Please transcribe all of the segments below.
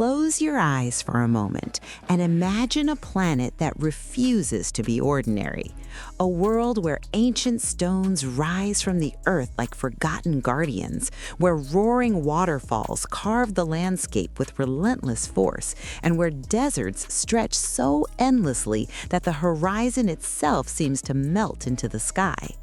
Close your eyes for a moment and imagine a planet that refuses to be ordinary. A world where ancient stones rise from the earth like forgotten guardians, where roaring waterfalls carve the landscape with relentless force, and where deserts stretch so endlessly that the horizon itself seems to melt into the sky.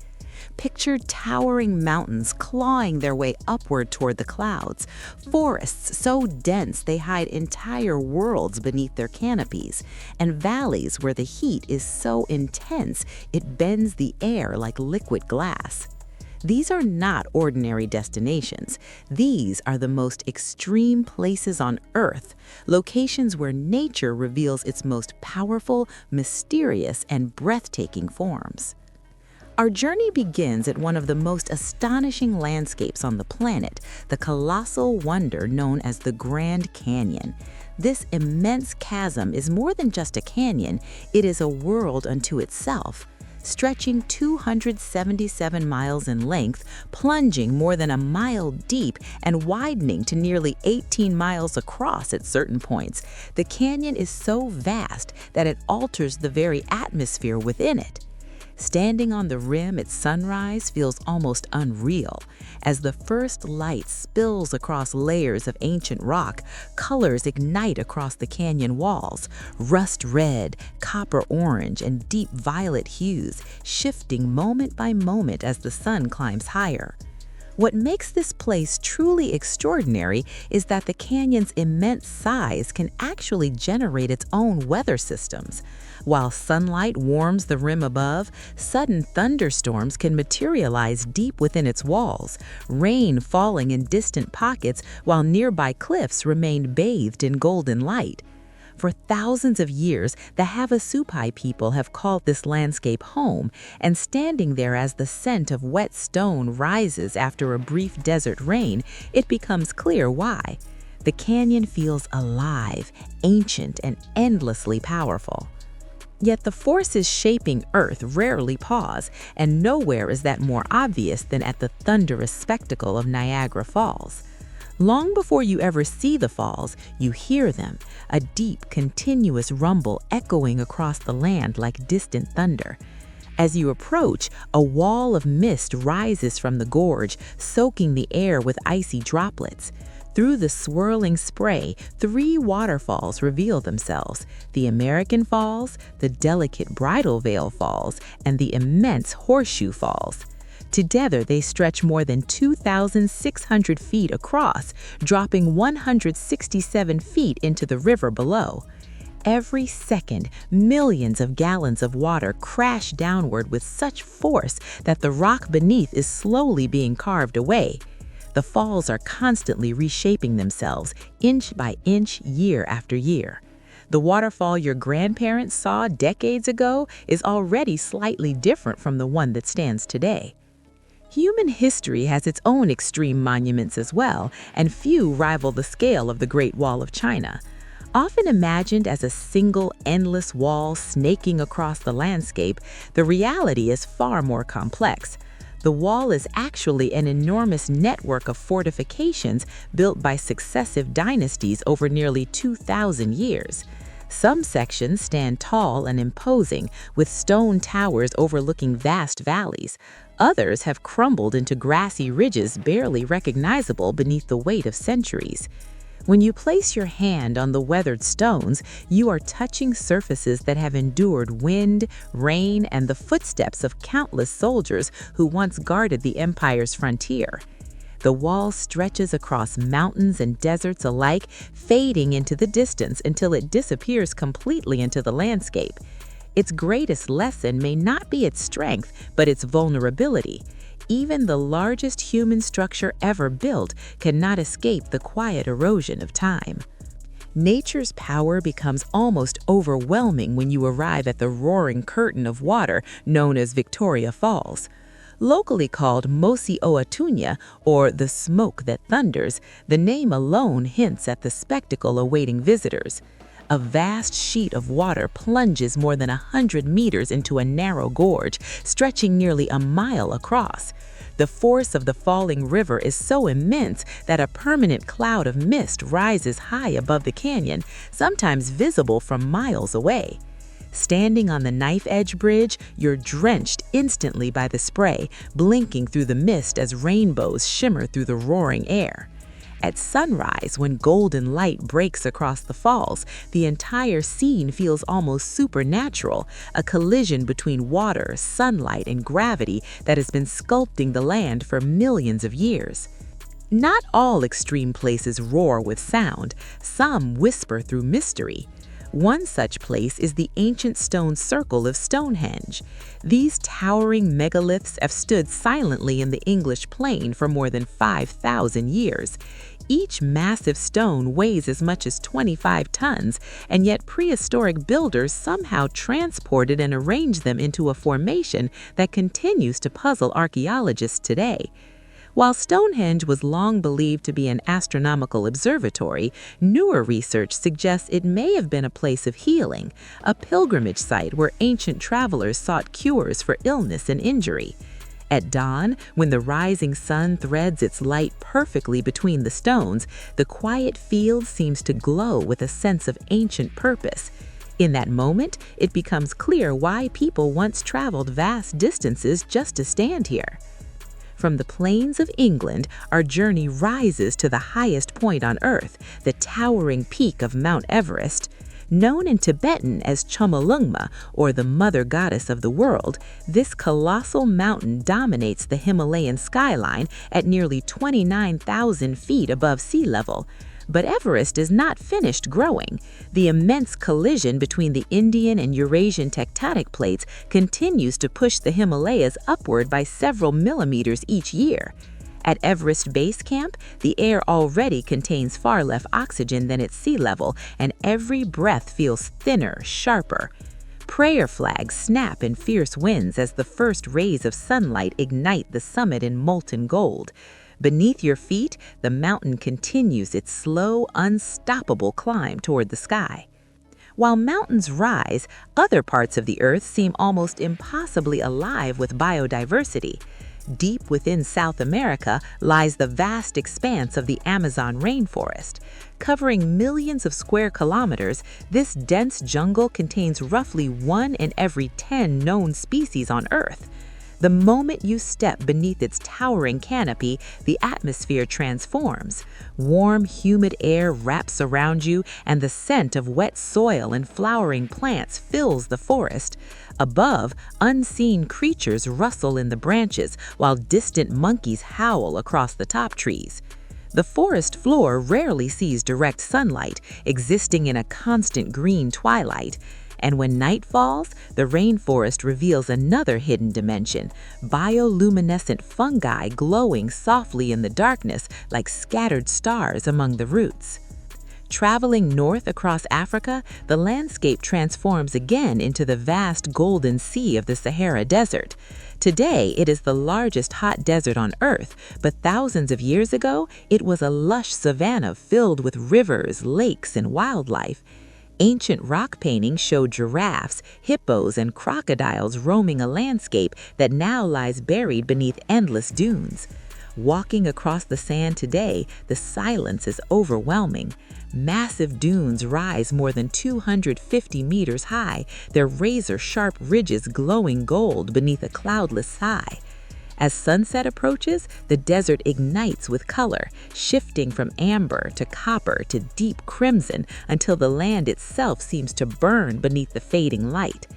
Picture towering mountains clawing their way upward toward the clouds, forests so dense they hide entire worlds beneath their canopies, and valleys where the heat is so intense it bends the air like liquid glass. These are not ordinary destinations. These are the most extreme places on Earth, locations where nature reveals its most powerful, mysterious, and breathtaking forms. Our journey begins at one of the most astonishing landscapes on the planet, the colossal wonder known as the Grand Canyon. This immense chasm is more than just a canyon, it is a world unto itself. Stretching 277 miles in length, plunging more than a mile deep, and widening to nearly 18 miles across at certain points, the canyon is so vast that it alters the very atmosphere within it. Standing on the rim at sunrise feels almost unreal. As the first light spills across layers of ancient rock, colors ignite across the canyon walls, rust red, copper orange, and deep violet hues, shifting moment by moment as the sun climbs higher. What makes this place truly extraordinary is that the canyon's immense size can actually generate its own weather systems. While sunlight warms the rim above, sudden thunderstorms can materialize deep within its walls, rain falling in distant pockets while nearby cliffs remain bathed in golden light. For thousands of years, the Havasupai people have called this landscape home, and standing there as the scent of wet stone rises after a brief desert rain, it becomes clear why. The canyon feels alive, ancient, and endlessly powerful. Yet the forces shaping Earth rarely pause, and nowhere is that more obvious than at the thunderous spectacle of Niagara Falls. Long before you ever see the falls, you hear them, a deep, continuous rumble echoing across the land like distant thunder. As you approach, a wall of mist rises from the gorge, soaking the air with icy droplets. Through the swirling spray, 3 waterfalls reveal themselves: the American Falls, the delicate Bridal Veil Falls, and the immense Horseshoe Falls. Together, they stretch more than 2,600 feet across, dropping 167 feet into the river below. Every second, millions of gallons of water crash downward with such force that the rock beneath is slowly being carved away. The falls are constantly reshaping themselves, inch by inch, year after year. The waterfall your grandparents saw decades ago is already slightly different from the one that stands today. Human history has its own extreme monuments as well, and few rival the scale of the Great Wall of China. Often imagined as a single, endless wall snaking across the landscape, the reality is far more complex. The wall is actually an enormous network of fortifications built by successive dynasties over nearly 2,000 years. Some sections stand tall and imposing, with stone towers overlooking vast valleys. Others have crumbled into grassy ridges barely recognizable beneath the weight of centuries. When you place your hand on the weathered stones, you are touching surfaces that have endured wind, rain, and the footsteps of countless soldiers who once guarded the empire's frontier. The wall stretches across mountains and deserts alike, fading into the distance until it disappears completely into the landscape. Its greatest lesson may not be its strength, but its vulnerability. Even the largest human structure ever built cannot escape the quiet erosion of time. Nature's power becomes almost overwhelming when you arrive at the roaring curtain of water known as Victoria Falls. Locally called Mosi Oatunya, or the smoke that thunders, the name alone hints at the spectacle awaiting visitors. A vast sheet of water plunges more than 100 meters into a narrow gorge, stretching nearly a mile across. The force of the falling river is so immense that a permanent cloud of mist rises high above the canyon, sometimes visible from miles away. Standing on the Knife Edge Bridge, you're drenched instantly by the spray, blinking through the mist as rainbows shimmer through the roaring air. At sunrise, when golden light breaks across the falls, the entire scene feels almost supernatural, a collision between water, sunlight, and gravity that has been sculpting the land for millions of years. Not all extreme places roar with sound, some whisper through mystery. One such place is the ancient stone circle of Stonehenge. These towering megaliths have stood silently in the English plain for more than 5,000 years. Each massive stone weighs as much as 25 tons, and yet prehistoric builders somehow transported and arranged them into a formation that continues to puzzle archaeologists today. While Stonehenge was long believed to be an astronomical observatory, newer research suggests it may have been a place of healing, a pilgrimage site where ancient travelers sought cures for illness and injury. At dawn, when the rising sun threads its light perfectly between the stones, the quiet field seems to glow with a sense of ancient purpose. In that moment, it becomes clear why people once traveled vast distances just to stand here. From the plains of England, our journey rises to the highest point on Earth, the towering peak of Mount Everest. Known in Tibetan as Chomolungma, or the mother goddess of the world, this colossal mountain dominates the Himalayan skyline at nearly 29,000 feet above sea level. But Everest is not finished growing. The immense collision between the Indian and Eurasian tectonic plates continues to push the Himalayas upward by several millimeters each year. At Everest Base Camp, the air already contains far less oxygen than at sea level, and every breath feels thinner, sharper. Prayer flags snap in fierce winds as the first rays of sunlight ignite the summit in molten gold. Beneath your feet, the mountain continues its slow, unstoppable climb toward the sky. While mountains rise, other parts of the Earth seem almost impossibly alive with biodiversity. Deep within South America lies the vast expanse of the Amazon rainforest. Covering millions of square kilometers, this dense jungle contains roughly 1 in every 10 known species on Earth. The moment you step beneath its towering canopy, the atmosphere transforms. Warm, humid air wraps around you, and the scent of wet soil and flowering plants fills the forest. Above, unseen creatures rustle in the branches, while distant monkeys howl across the top trees. The forest floor rarely sees direct sunlight, existing in a constant green twilight. And when night falls, the rainforest reveals another hidden dimension, bioluminescent fungi glowing softly in the darkness like scattered stars among the roots. Traveling north across Africa, the landscape transforms again into the vast golden sea of the Sahara Desert. Today, it is the largest hot desert on Earth, but thousands of years ago, it was a lush savanna filled with rivers, lakes, and wildlife. Ancient rock paintings show giraffes, hippos, and crocodiles roaming a landscape that now lies buried beneath endless dunes. Walking across the sand today, the silence is overwhelming. Massive dunes rise more than 250 meters high, their razor-sharp ridges glowing gold beneath a cloudless sky. As sunset approaches, the desert ignites with color, shifting from amber to copper to deep crimson until the land itself seems to burn beneath the fading light.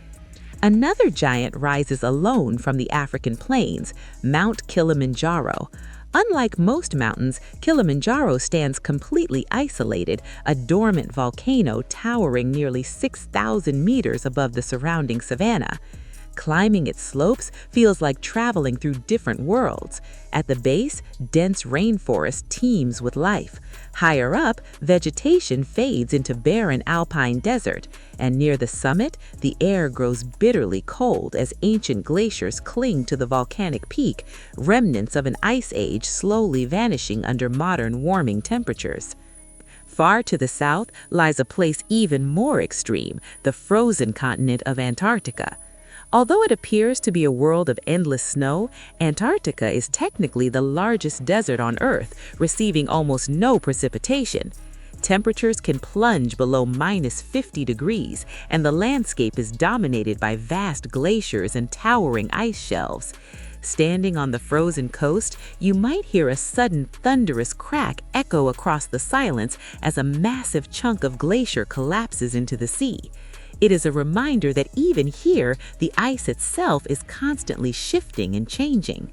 Another giant rises alone from the African plains, Mount Kilimanjaro. Unlike most mountains, Kilimanjaro stands completely isolated, a dormant volcano towering nearly 6,000 meters above the surrounding savanna. Climbing its slopes feels like traveling through different worlds. At the base, dense rainforest teems with life. Higher up, vegetation fades into barren alpine desert. And near the summit, the air grows bitterly cold as ancient glaciers cling to the volcanic peak, remnants of an ice age slowly vanishing under modern warming temperatures. Far to the south lies a place even more extreme, the frozen continent of Antarctica. Although it appears to be a world of endless snow, Antarctica is technically the largest desert on Earth, receiving almost no precipitation. Temperatures can plunge below -50 degrees, and the landscape is dominated by vast glaciers and towering ice shelves. Standing on the frozen coast, you might hear a sudden thunderous crack echo across the silence as a massive chunk of glacier collapses into the sea. It is a reminder that even here, the ice itself is constantly shifting and changing.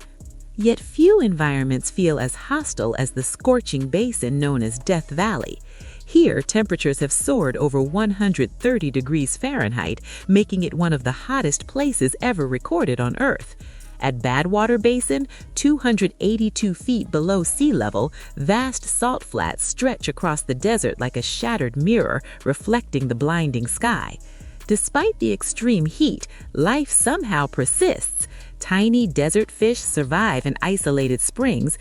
Yet few environments feel as hostile as the scorching basin known as Death Valley. Here, temperatures have soared over 130 degrees Fahrenheit, making it one of the hottest places ever recorded on Earth. At Badwater Basin, 282 feet below sea level, vast salt flats stretch across the desert like a shattered mirror, reflecting the blinding sky. Despite the extreme heat, life somehow persists. Tiny desert fish survive in isolated springs,